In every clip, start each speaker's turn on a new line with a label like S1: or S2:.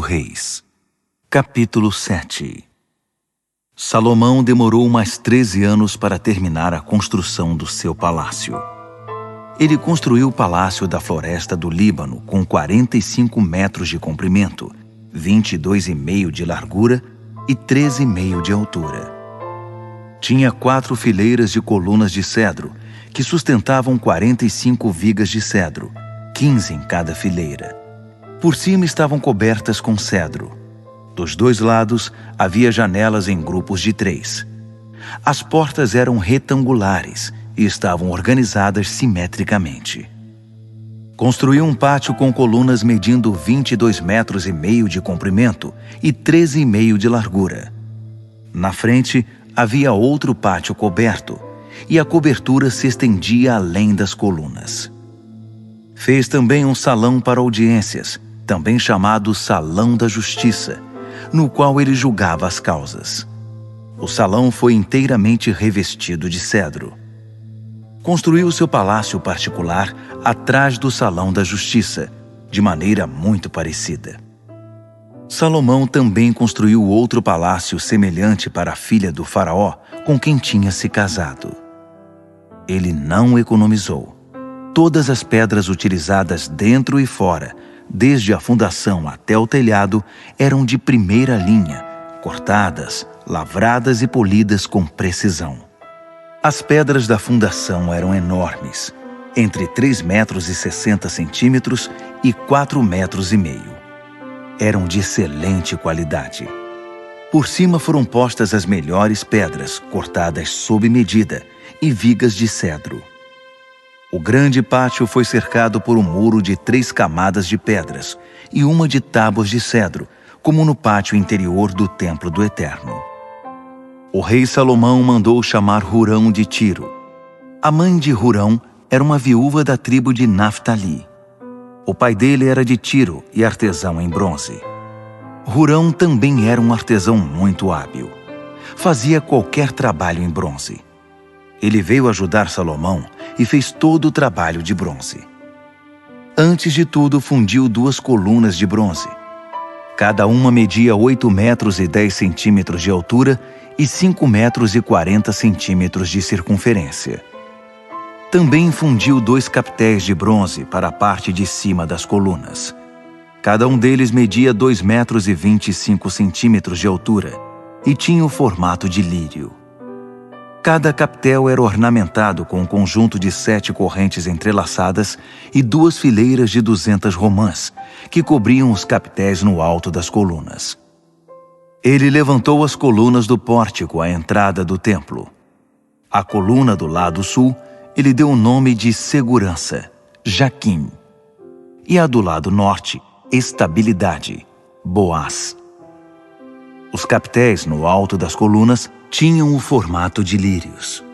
S1: Reis, capítulo 7. Salomão demorou mais 13 anos para terminar a construção do seu palácio. Ele construiu o palácio da floresta do Líbano com 45 metros de comprimento, 22,5 de largura e 13,5 de altura. Tinha 4 fileiras de colunas de cedro, que sustentavam 45 vigas de cedro, 15 em cada fileira. Por cima estavam cobertas com cedro. Dos 2 lados havia janelas em grupos de 3. As portas eram retangulares e estavam organizadas simetricamente. Construiu um pátio com colunas medindo 22,5 metros de comprimento e 13,5 de largura. Na frente havia outro pátio coberto, e a cobertura se estendia além das colunas. Fez também um salão para audiências, também chamado Salão da Justiça, no qual ele julgava as causas. O salão foi inteiramente revestido de cedro. Construiu seu palácio particular atrás do Salão da Justiça, de maneira muito parecida. Salomão também construiu outro palácio semelhante para a filha do faraó, com quem tinha se casado. Ele não economizou. Todas as pedras utilizadas dentro e fora, desde a fundação até o telhado, eram de primeira linha, cortadas, lavradas e polidas com precisão. As pedras da fundação eram enormes, entre 3,60 metros e 4,5 metros. Eram de excelente qualidade. Por cima foram postas as melhores pedras, cortadas sob medida, e vigas de cedro. O grande pátio foi cercado por um muro de 3 camadas de pedras e uma de tábuas de cedro, como no pátio interior do Templo do Eterno. O rei Salomão mandou chamar Hurão de Tiro. A mãe de Hurão era uma viúva da tribo de Naftali. O pai dele era de Tiro e artesão em bronze. Hurão também era um artesão muito hábil. Fazia qualquer trabalho em bronze. Ele veio ajudar Salomão e fez todo o trabalho de bronze. Antes de tudo, fundiu 2 colunas de bronze. Cada uma media 8 metros e 10 centímetros de altura e 5 metros e 40 centímetros de circunferência. Também fundiu 2 captéis de bronze para a parte de cima das colunas. Cada um deles media 2 metros e 25 centímetros de altura e tinha o formato de lírio. Cada captel era ornamentado com um conjunto de 7 correntes entrelaçadas e 2 fileiras de 200 romãs, que cobriam os captéis no alto das colunas. Ele levantou as colunas do pórtico à entrada do templo. A coluna do lado sul, ele deu o nome de Segurança, Jaquim. E a do lado norte, Estabilidade, Boaz. Os captéis no alto das colunas tinham o formato de lírios.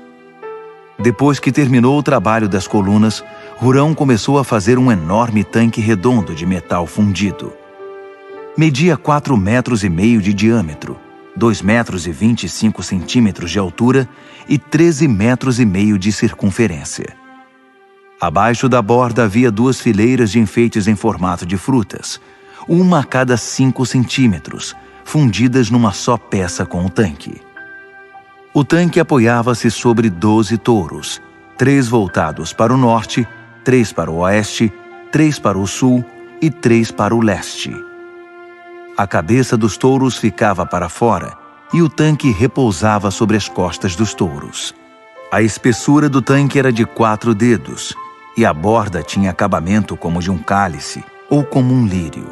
S1: Depois que terminou o trabalho das colunas, Hurão começou a fazer um enorme tanque redondo de metal fundido. Media 4,5 metros de diâmetro, 2 metros e 25 centímetros de altura e 13,5 metros de circunferência. Abaixo da borda havia 2 fileiras de enfeites em formato de frutas, uma a cada 5 centímetros, fundidas numa só peça com o tanque. O tanque apoiava-se sobre 12 touros, 3 voltados para o norte, 3 para o oeste, 3 para o sul e 3 para o leste. A cabeça dos touros ficava para fora e o tanque repousava sobre as costas dos touros. A espessura do tanque era de 4 dedos e a borda tinha acabamento como de um cálice ou como um lírio.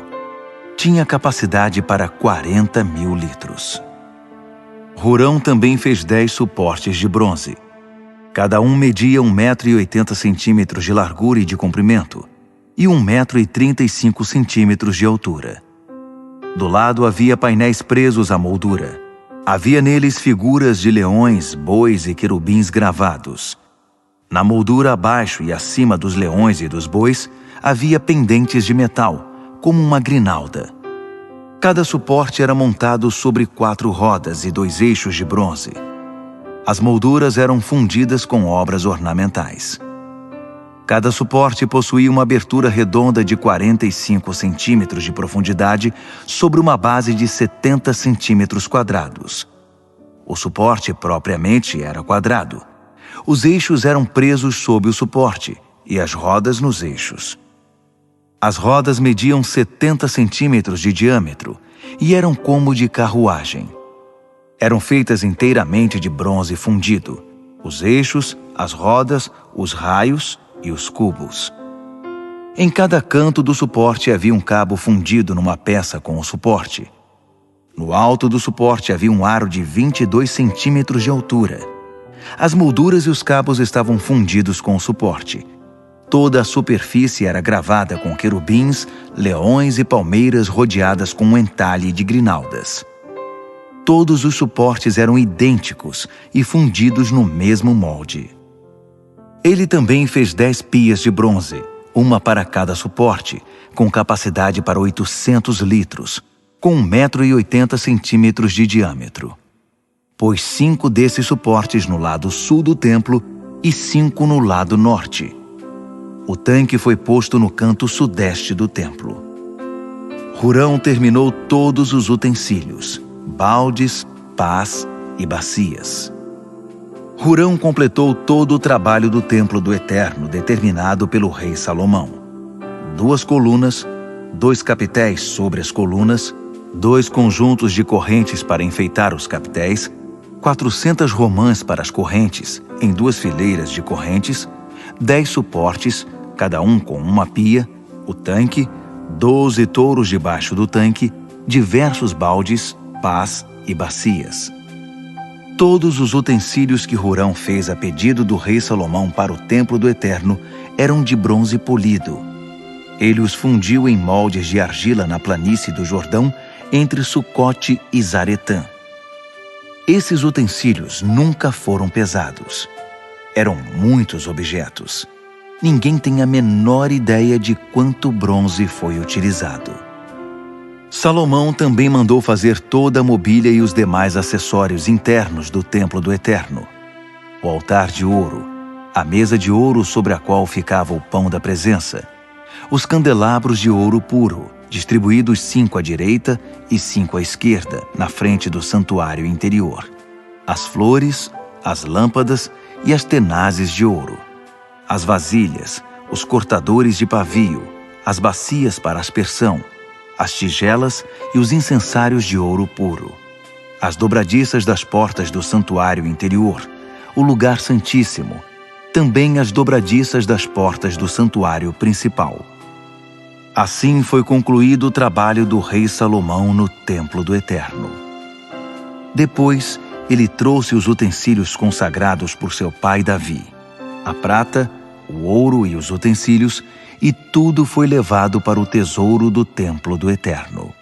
S1: Tinha capacidade para 40.000 litros. Hurão também fez 10 suportes de bronze. Cada um media 1,80 metros de largura e de comprimento e 1,35 metros de altura. Do lado havia painéis presos à moldura. Havia neles figuras de leões, bois e querubins gravados. Na moldura abaixo e acima dos leões e dos bois havia pendentes de metal, como uma grinalda. Cada suporte era montado sobre 4 rodas e 2 eixos de bronze. As molduras eram fundidas com obras ornamentais. Cada suporte possuía uma abertura redonda de 45 centímetros de profundidade sobre uma base de 70 centímetros quadrados. O suporte propriamente era quadrado. Os eixos eram presos sob o suporte e as rodas nos eixos. As rodas mediam 70 centímetros de diâmetro e eram como de carruagem. Eram feitas inteiramente de bronze fundido. Os eixos, as rodas, os raios e os cubos. Em cada canto do suporte havia um cabo fundido numa peça com o suporte. No alto do suporte havia um aro de 22 centímetros de altura. As molduras e os cabos estavam fundidos com o suporte. Toda a superfície era gravada com querubins, leões e palmeiras rodeadas com um entalhe de grinaldas. Todos os suportes eram idênticos e fundidos no mesmo molde. Ele também fez 10 pias de bronze, uma para cada suporte, com capacidade para 800 litros, com 1,80 m de diâmetro. Pôs 5 desses suportes no lado sul do templo e 5 no lado norte. O tanque foi posto no canto sudeste do templo. Hurão terminou todos os utensílios, baldes, pás e bacias. Hurão completou todo o trabalho do templo do Eterno determinado pelo rei Salomão. 2 colunas, 2 capitéis sobre as colunas, 2 conjuntos de correntes para enfeitar os capitéis, 400 romãs para as correntes, em 2 fileiras de correntes, 10 suportes, cada um com uma pia, o tanque, 12 touros debaixo do tanque, diversos baldes, pás e bacias. Todos os utensílios que Hurão fez a pedido do rei Salomão para o templo do Eterno eram de bronze polido. Ele os fundiu em moldes de argila na planície do Jordão, entre Sucote e Zaretã. Esses utensílios nunca foram pesados. Eram muitos objetos. Ninguém tem a menor ideia de quanto bronze foi utilizado. Salomão também mandou fazer toda a mobília e os demais acessórios internos do templo do Eterno. O altar de ouro, a mesa de ouro sobre a qual ficava o pão da presença, os candelabros de ouro puro, distribuídos 5 à direita e 5 à esquerda, na frente do santuário interior, as flores, as lâmpadas e as tenazes de ouro, as vasilhas, os cortadores de pavio, as bacias para aspersão, as tigelas e os incensários de ouro puro, as dobradiças das portas do santuário interior, o lugar santíssimo, também as dobradiças das portas do santuário principal. Assim foi concluído o trabalho do rei Salomão no templo do Eterno. Depois, ele trouxe os utensílios consagrados por seu pai Davi, a prata, o ouro e os utensílios, e tudo foi levado para o tesouro do templo do Eterno.